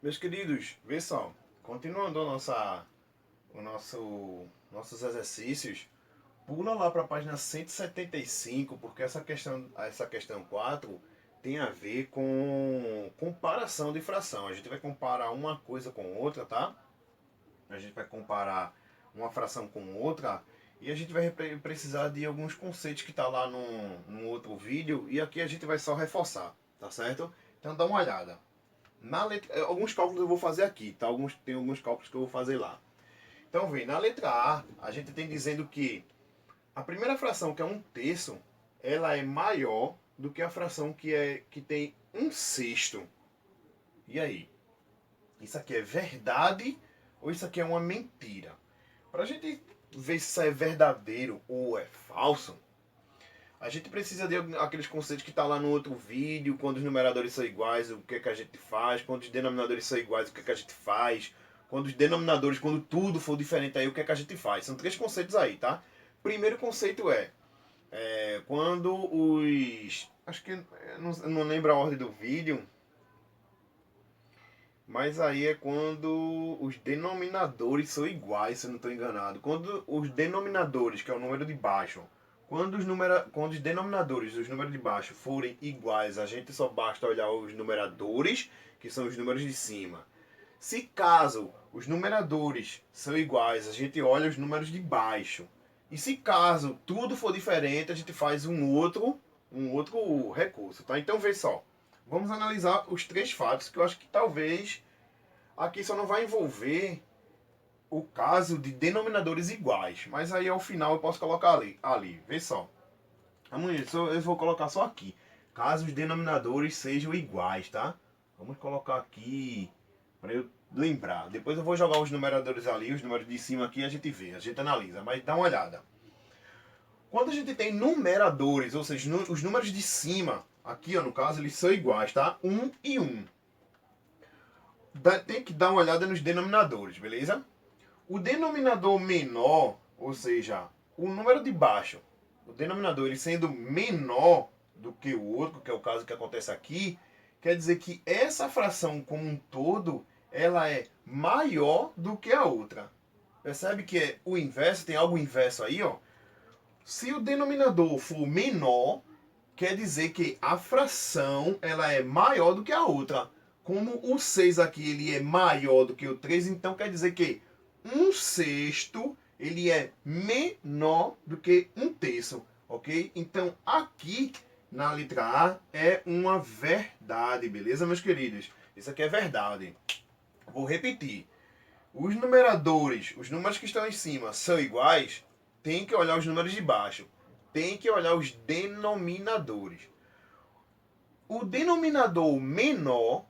Meus queridos, vê só, continuando nossos exercícios, pula lá para a página 175, porque essa questão 4 tem a ver com comparação de fração. A gente vai comparar uma coisa com outra, tá? A gente vai comparar uma fração com outra e a gente vai precisar de alguns conceitos que tá lá no outro vídeo e aqui a gente vai só reforçar, tá certo? Então dá uma olhada. Alguns cálculos eu vou fazer aqui, tá? Tem alguns cálculos que eu vou fazer lá. Então, vem, na letra A gente tem dizendo que a primeira fração, que é um terço, ela é maior do que a fração que tem um sexto. E aí? Isso aqui é verdade ou isso aqui é uma mentira? Para a gente ver se isso é verdadeiro ou é falso, a gente precisa de aqueles conceitos que tá lá no outro vídeo, quando os numeradores são iguais, o que é que a gente faz, quando os denominadores são iguais, o que é que a gente faz, quando os denominadores, quando tudo for diferente aí, o que é que a gente faz. São três conceitos aí, tá? Primeiro conceito é quando os... Acho que eu não lembro a ordem do vídeo, mas aí é quando os denominadores são iguais, se eu não estou enganado. Quando os denominadores, que é o número de baixo, quando os denominadores dos números de baixo forem iguais, a gente só basta olhar os numeradores, que são os números de cima. Se caso os numeradores são iguais, a gente olha os números de baixo. E se caso tudo for diferente, a gente faz um outro recurso, tá? Então vê só. Vamos analisar os três fatos que eu acho que talvez aqui só não vai envolver o caso de denominadores iguais, mas aí ao final eu posso colocar ali. Vê só. Amanhã eu vou colocar só aqui. Caso os denominadores sejam iguais, tá? Vamos colocar aqui para eu lembrar. Depois eu vou jogar os numeradores ali, os números de cima aqui a gente vê, a gente analisa, mas dá uma olhada. Quando a gente tem numeradores, ou seja, os números de cima, aqui ó, no caso, eles são iguais, tá? 1 e 1. Tem que dar uma olhada nos denominadores, beleza? O denominador menor, ou seja, o número de baixo, o denominador ele sendo menor do que o outro, que é o caso que acontece aqui, quer dizer que essa fração como um todo, ela é maior do que a outra. Percebe que é o inverso, tem algo inverso aí, ó. Se o denominador for menor, quer dizer que a fração ela é maior do que a outra. Como o 6 aqui ele é maior do que o 3, então quer dizer que um sexto ele é menor do que um terço, ok? Então aqui na letra A é uma verdade, beleza, meus queridos? Isso aqui é verdade. Vou repetir. Os numeradores, os números que estão em cima, são iguais, tem que olhar os números de baixo. Tem que olhar os denominadores. O denominador menor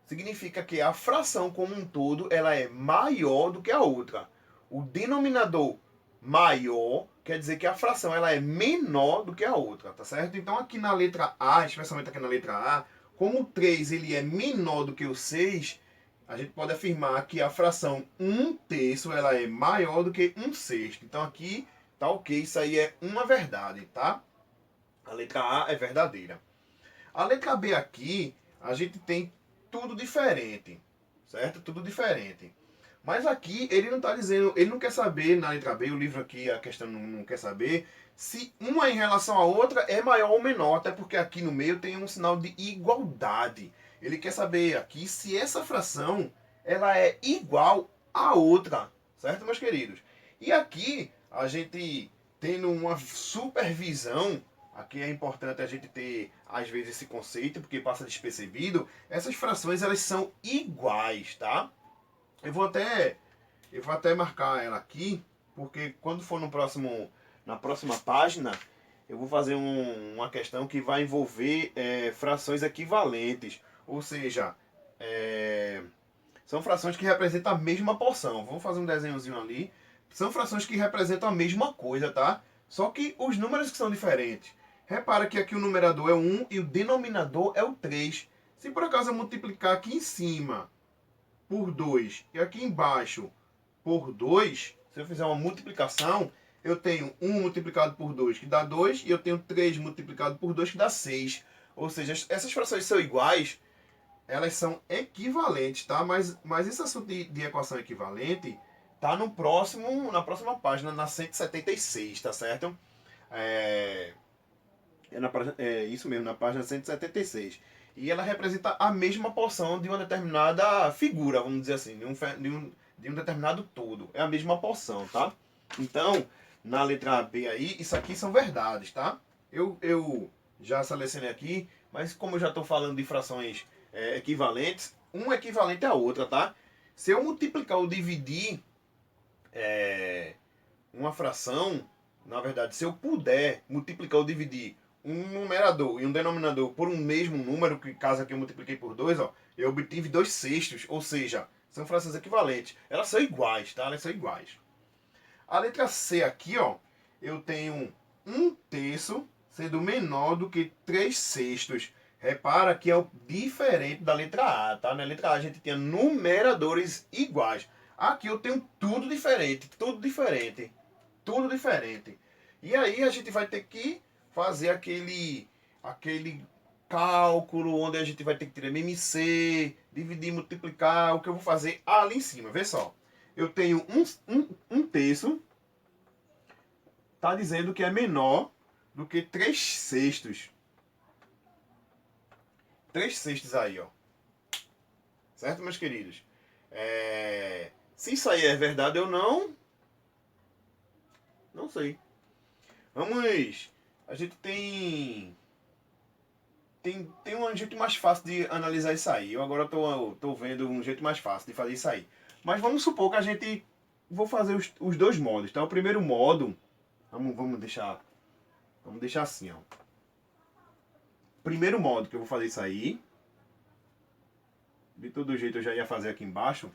significa que a fração como um todo ela é maior do que a outra. O denominador maior quer dizer que a fração ela é menor do que a outra, tá certo? Então aqui na letra A, especialmente aqui na letra A, como o 3 ele é menor do que o 6, a gente pode afirmar que a fração um terço ela é maior do que um sexto. Então aqui tá ok, isso aí é uma verdade, tá? A letra A é verdadeira. A letra B aqui, a gente tem tudo diferente, certo? Tudo diferente. Mas aqui ele não está dizendo, ele não quer saber, na letra B, o livro aqui, a questão não quer saber se uma em relação à outra é maior ou menor, até porque aqui no meio tem um sinal de igualdade. Ele quer saber aqui se essa fração ela é igual à outra, certo, meus queridos? E aqui a gente tendo uma supervisão, aqui é importante a gente ter às vezes esse conceito porque passa despercebido. Essas frações elas são iguais, tá? Eu vou até marcar ela aqui, porque quando for na próxima página, eu vou fazer uma questão que vai envolver frações equivalentes. Ou seja, é, são frações que representam a mesma porção. Vamos fazer um desenhozinho ali. São frações que representam a mesma coisa, tá? Só que os números que são diferentes. Repara que aqui o numerador é o 1 e o denominador é o 3. Se por acaso eu multiplicar aqui em cima por 2 e aqui embaixo por 2, se eu fizer uma multiplicação, eu tenho 1 multiplicado por 2 que dá 2 e eu tenho 3 multiplicado por 2 que dá 6. Ou seja, essas frações são iguais elas são equivalentes, tá? Mas esse assunto de equação equivalente tá no próximo, na próxima página, na 176, tá certo? É, é isso mesmo, na página 176. E ela representa a mesma porção de uma determinada figura, vamos dizer assim, de um determinado todo. É a mesma porção, tá? Então, na letra B aí, isso aqui são verdades, tá? Eu já selecionei aqui, mas como eu já estou falando de frações equivalentes, um equivalente à outra, tá? Se eu multiplicar ou dividir uma fração, na verdade, se eu puder multiplicar ou dividir um numerador e um denominador por um mesmo número, que caso aqui eu multipliquei por 2, ó, eu obtive 2 sextos, ou seja, são frações equivalentes. Elas são iguais, tá? Elas são iguais. A letra C aqui, ó, eu tenho 1/3 sendo menor do que 3 sextos. Repara que é o diferente da letra A, tá? Na letra A a gente tinha numeradores iguais. Aqui eu tenho tudo diferente, tudo diferente, tudo diferente. E aí a gente vai ter que fazer aquele cálculo onde a gente vai ter que tirar MMC, dividir, multiplicar, o que eu vou fazer ali em cima. Vê só. Eu tenho um terço, está dizendo que é menor do que 3 sextos. 3 sextos aí, ó. Certo, meus queridos? Se isso aí é verdade ou não, não sei. Vamos. A gente tem um jeito mais fácil de analisar isso aí. Eu agora tô vendo um jeito mais fácil de fazer isso aí. Mas vamos supor que a gente... Vou fazer os dois modos, tá? O primeiro modo... Vamos deixar assim, ó. Primeiro modo que eu vou fazer isso aí. De todo jeito eu já ia fazer aqui embaixo.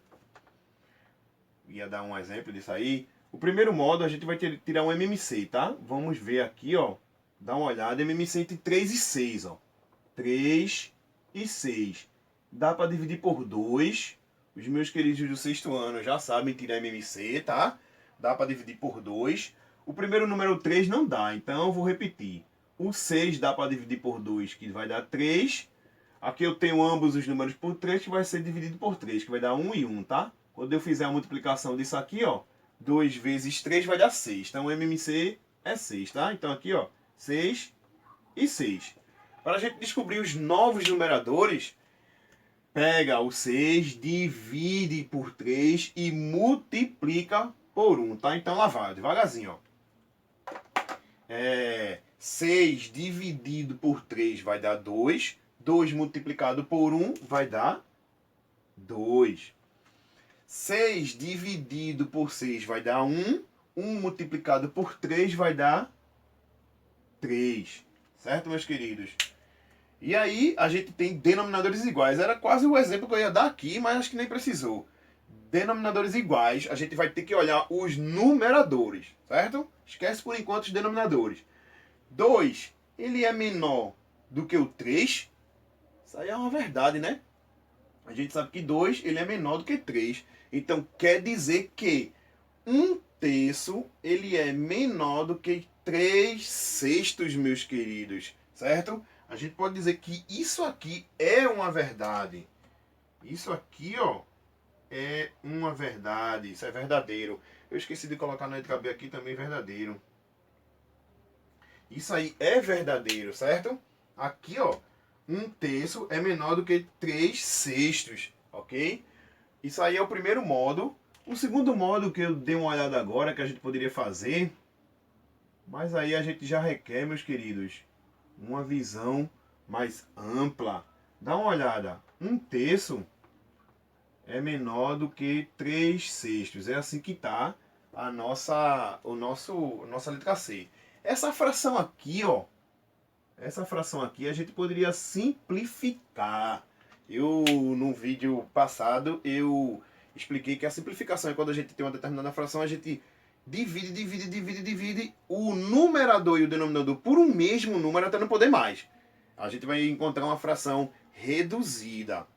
Ia dar um exemplo disso aí. O primeiro modo a gente vai tirar um MMC, tá? Vamos ver aqui, ó. Dá uma olhada. MMC entre 3 e 6, ó. 3 e 6. Dá para dividir por 2. Os meus queridos do sexto ano já sabem tirar MMC, tá? Dá para dividir por 2. O primeiro número 3 não dá, então eu vou repetir. O 6 dá para dividir por 2, que vai dar 3. Aqui eu tenho ambos os números por 3, que vai ser dividido por 3, que vai dar 1 e 1, tá? Quando eu fizer a multiplicação disso aqui, ó, 2 vezes 3 vai dar 6. Então o MMC é 6, tá? Então aqui, ó, 6 e 6. Para a gente descobrir os novos numeradores, pega o 6, divide por 3 e multiplica por 1, tá? Então lá vai, devagarzinho, ó. 6 dividido por 3 vai dar 2. 2 multiplicado por 1 vai dar 2. 6 dividido por 6 vai dar 1. 1 multiplicado por 3 vai dar 3. Certo, meus queridos? E aí a gente tem denominadores iguais. Era quase o exemplo que eu ia dar aqui, mas acho que nem precisou. Denominadores iguais, a gente vai ter que olhar os numeradores, certo? Esquece por enquanto os denominadores. 2, ele é menor do que o 3. Isso aí é uma verdade, né? A gente sabe que 2 ele é menor do que 3. Então quer dizer que 1/3 ele é menor do que 3 sextos, meus queridos. Certo? A gente pode dizer que isso aqui é uma verdade. Isso aqui, ó, é uma verdade. Isso é verdadeiro. Eu esqueci de colocar na letra B aqui também verdadeiro. Isso aí é verdadeiro, certo? Aqui, ó, 1/3 é menor do que 3 sextos, ok? Isso aí é o primeiro modo. O segundo modo que eu dei uma olhada agora, que a gente poderia fazer, mas aí a gente já requer, meus queridos, uma visão mais ampla. Dá uma olhada. 1/3 é menor do que 3 sextos. É assim que está a nossa letra C. Essa fração aqui, ó, essa fração aqui a gente poderia simplificar. No vídeo passado, eu expliquei que a simplificação é quando a gente tem uma determinada fração, a gente divide o numerador e o denominador por um mesmo número até não poder mais. A gente vai encontrar uma fração reduzida.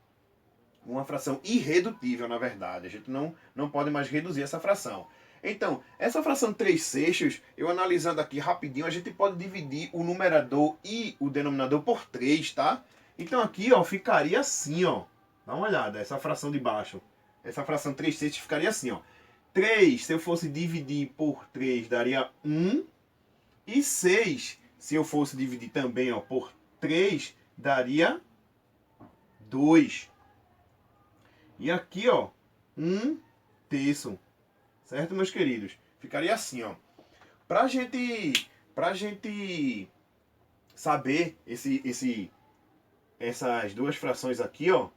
Uma fração irredutível, na verdade. A gente não pode mais reduzir essa fração. Então, essa fração 3 sextos, eu analisando aqui rapidinho, a gente pode dividir o numerador e o denominador por 3, tá? Então aqui, ó, ficaria assim, ó. Dá uma olhada, essa fração de baixo. Essa fração 3/6 ficaria assim, ó. 3, se eu fosse dividir por 3, daria 1. E 6, se eu fosse dividir também, ó, por 3, daria 2. E aqui, ó, 1/3. Certo, meus queridos? Ficaria assim, ó. Pra gente saber essas duas frações aqui, ó,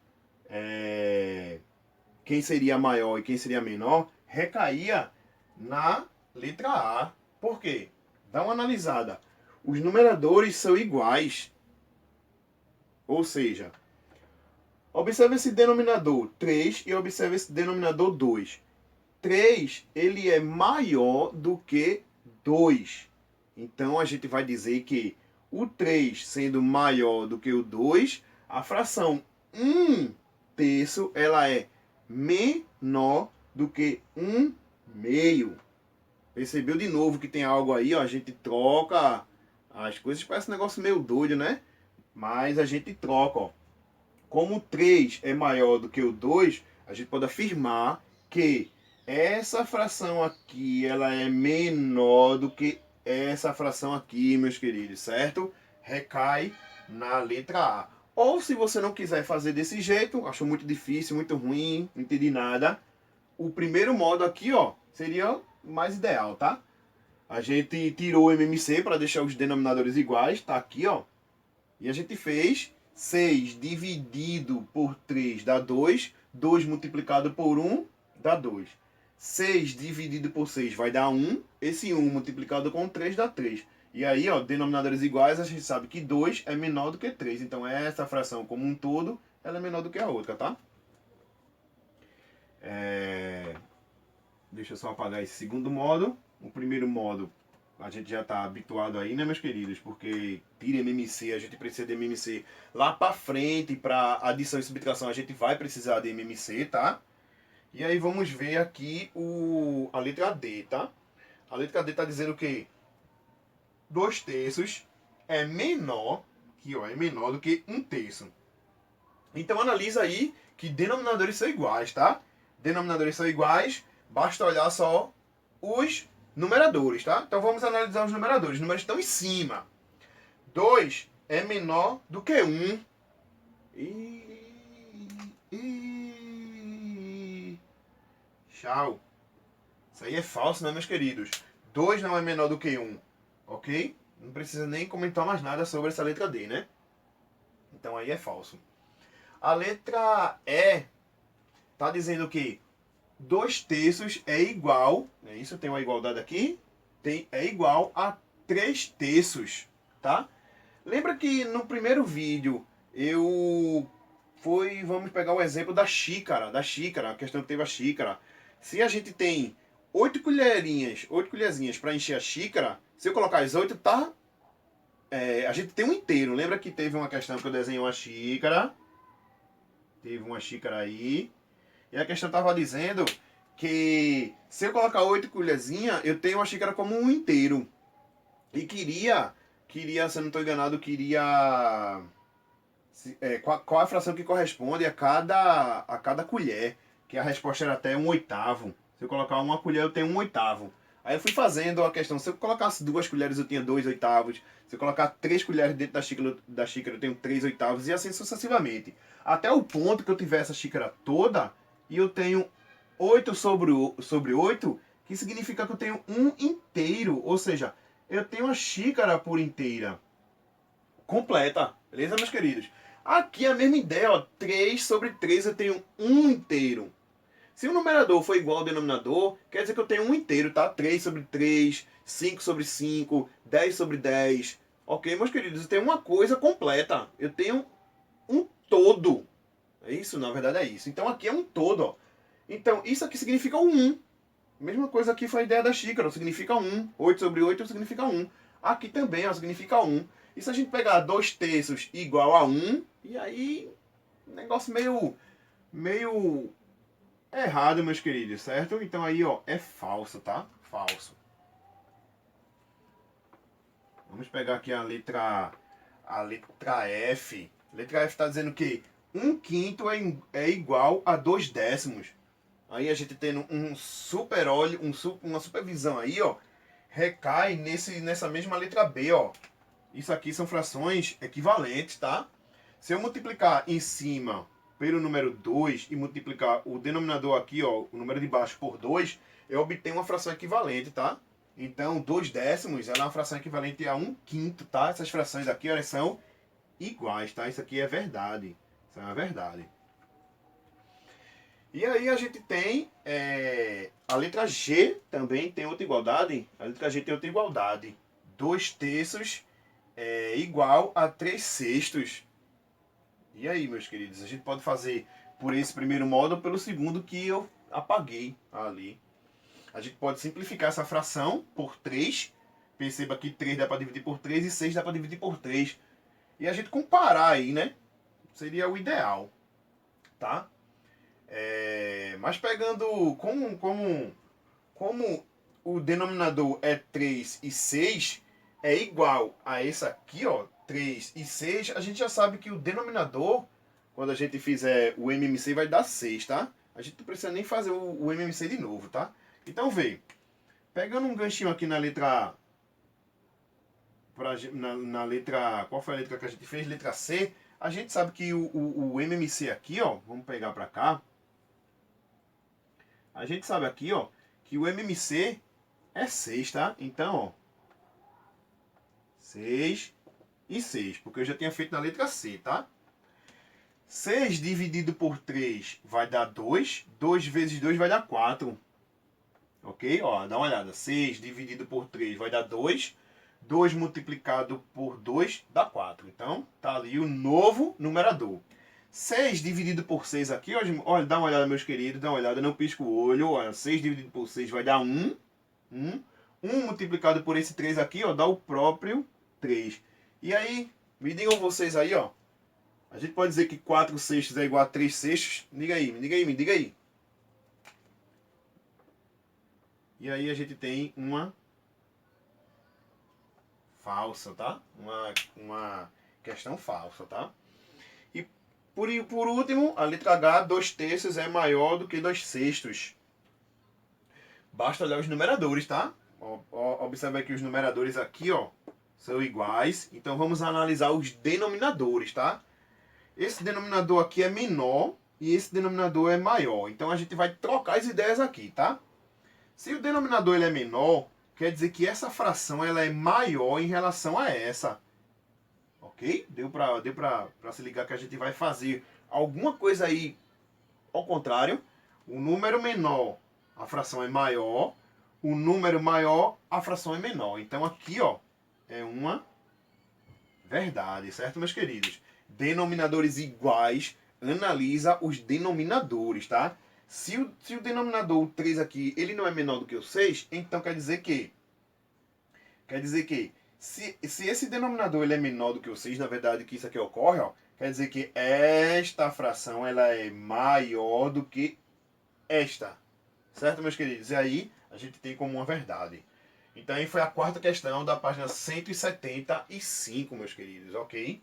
quem seria maior e quem seria menor, recaía na letra A. Por quê? Dá uma analisada. Os numeradores são iguais. Ou seja, observe esse denominador 3 e observe esse denominador 2. 3 ele é maior do que 2. Então a gente vai dizer que o 3 sendo maior do que o 2, a fração 1/3 ela é menor do que 1/2. Percebeu de novo que tem algo aí, ó, a gente troca as coisas, parece um negócio meio doido, né? Mas a gente troca, ó. Como o 3 é maior do que o 2, a gente pode afirmar que essa fração aqui, ela é menor do que essa fração aqui, meus queridos, certo? Recai na letra A. Ou se você não quiser fazer desse jeito, achou muito difícil, muito ruim, não entendi nada, o primeiro modo aqui, ó, seria mais ideal, tá? A gente tirou o MMC para deixar os denominadores iguais, tá aqui, ó. E a gente fez 6 dividido por 3 dá 2, 2 multiplicado por 1 dá 2. 6 dividido por 6 vai dar 1, esse 1 multiplicado com 3 dá 3. E aí, ó, denominadores iguais, a gente sabe que 2 é menor do que 3. Então essa fração como um todo, ela é menor do que a outra, tá? Deixa eu só apagar esse segundo modo. O primeiro modo a gente já está habituado aí, né, meus queridos? Porque tira MMC, a gente precisa de MMC lá para frente, para adição e subtração, a gente vai precisar de MMC, tá? E aí vamos ver aqui a letra D, tá? A letra D está dizendo que 2/3 é menor, aqui, ó, é menor do que 1/3. Então analisa aí que denominadores são iguais, tá? Denominadores são iguais, basta olhar só os numeradores, tá? Então vamos analisar os numeradores. Os números estão em cima. 2 é menor do que 1. Tchau. Isso aí é falso, né, meus queridos? 2 não é menor do que 1. Ok? Não precisa nem comentar mais nada sobre essa letra D, né? Então aí é falso. A letra E tá dizendo que 2/3 é igual, né? Isso tem uma igualdade aqui, é igual a 3/3, tá? Lembra que no primeiro vídeo vamos pegar o exemplo da xícara, a questão que teve a xícara. Se a gente tem 8 colherzinhas para encher a xícara, se eu colocar as 8, tá? A gente tem um inteiro. Lembra que teve uma questão que eu desenhei uma xícara? Teve uma xícara aí. E a questão estava dizendo que se eu colocar 8 colherzinhas, eu tenho uma xícara como um inteiro. E queria, se eu não estou enganado, qual a fração que corresponde a cada colher. Que a resposta era até 1/8. Se eu colocar uma colher, eu tenho 1/8. Aí eu fui fazendo a questão, se eu colocasse 2 colheres, eu tinha 2/8. Se eu colocar 3 colheres dentro da xícara, eu tenho 3/8. E assim sucessivamente. Até o ponto que eu tiver essa xícara toda, e eu tenho 8 sobre 8, que significa que eu tenho um inteiro. Ou seja, eu tenho a xícara por inteira. Completa. Beleza, meus queridos? Aqui a mesma ideia, ó. 3 sobre 3 eu tenho um inteiro. Se o numerador for igual ao denominador, quer dizer que eu tenho um inteiro, tá? 3 sobre 3, 5 sobre 5, 10 sobre 10. Ok, meus queridos? Eu tenho uma coisa completa. Eu tenho um todo. É isso? Na verdade é isso. Então aqui é um todo, ó. Então isso aqui significa 1. Mesma coisa aqui foi a ideia da xícara, significa 1. 8 sobre 8 significa 1. Aqui também, ó, significa 1. E se a gente pegar 2/3 igual a 1, e aí, negócio meio errado, meus queridos, certo? Então aí, ó, é falso, tá? Falso. Vamos pegar aqui a letra F. Letra F está dizendo que 1/5 é igual a 2 décimos. Aí a gente tendo um super óleo, uma supervisão aí, ó, recai nessa mesma letra B, ó. Isso aqui são frações equivalentes, tá? Se eu multiplicar em cima pelo número 2 e multiplicar o denominador aqui, ó, o número de baixo por 2, eu obtenho uma fração equivalente, tá? Então, 2 décimos ela é uma fração equivalente a 1/5, tá? Essas frações aqui, elas são iguais, tá? Isso aqui é verdade. Isso é uma verdade. E aí a gente tem a letra G também tem outra igualdade. A letra G tem outra igualdade. 2/3 é igual a 3/6. E aí, meus queridos, a gente pode fazer por esse primeiro modo ou pelo segundo que eu apaguei ali. A gente pode simplificar essa fração por 3. Perceba que 3 dá para dividir por 3 e 6 dá para dividir por 3. E a gente comparar aí, né? Seria o ideal, tá? Mas pegando como o denominador é 3 e 6 é igual a essa aqui, ó, 3 e 6, a gente já sabe que o denominador, quando a gente fizer o MMC, vai dar 6, tá? A gente não precisa nem fazer o MMC de novo, tá? Então, veio. Pegando um ganchinho aqui na letra na letra, qual foi a letra que a gente fez? Letra C. A gente sabe que o MMC aqui, ó, vamos pegar para cá. A gente sabe aqui, ó, que o MMC é 6, tá? Então, ó, 6 e 6, porque eu já tinha feito na letra C, tá? 6 dividido por 3 vai dar 2. 2 vezes 2 vai dar 4. Ok? Ó, dá uma olhada. 6 dividido por 3 vai dar 2. 2 multiplicado por 2 dá 4. Então, tá ali o novo numerador. 6 dividido por 6 aqui, olha, dá uma olhada, meus queridos, dá uma olhada, não pisca o olho. Olha, 6 dividido por 6 vai dar 1. 1 multiplicado por esse 3 aqui, ó, dá o próprio 3. E aí, me digam vocês aí, ó. A gente pode dizer que 4/6 é igual a 3/6. Me diga aí, me diga aí. E aí a gente tem uma falsa, tá? Uma questão falsa, tá? E por último, a letra H, 2/3 é maior do que 2/6. Basta olhar os numeradores, tá? Observe que os numeradores aqui, ó, são iguais. Então vamos analisar os denominadores, tá? Esse denominador aqui é menor e esse denominador é maior. Então a gente vai trocar as ideias aqui, tá? Se o denominador ele é menor, quer dizer que essa fração ela é maior em relação a essa. Ok? Deu pra se ligar que a gente vai fazer alguma coisa aí ao contrário. O número menor, a fração é maior. O número maior, a fração é menor. Então aqui, ó, é uma verdade, certo, meus queridos? Denominadores iguais, analisa os denominadores, tá? Se o denominador, o 3 aqui, ele não é menor do que o 6, então quer dizer que se esse denominador ele é menor do que o 6, na verdade que isso aqui ocorre, ó, quer dizer que esta fração ela é maior do que esta. Certo, meus queridos? E aí a gente tem como uma verdade. Então aí foi a quarta questão da página 175, meus queridos, ok?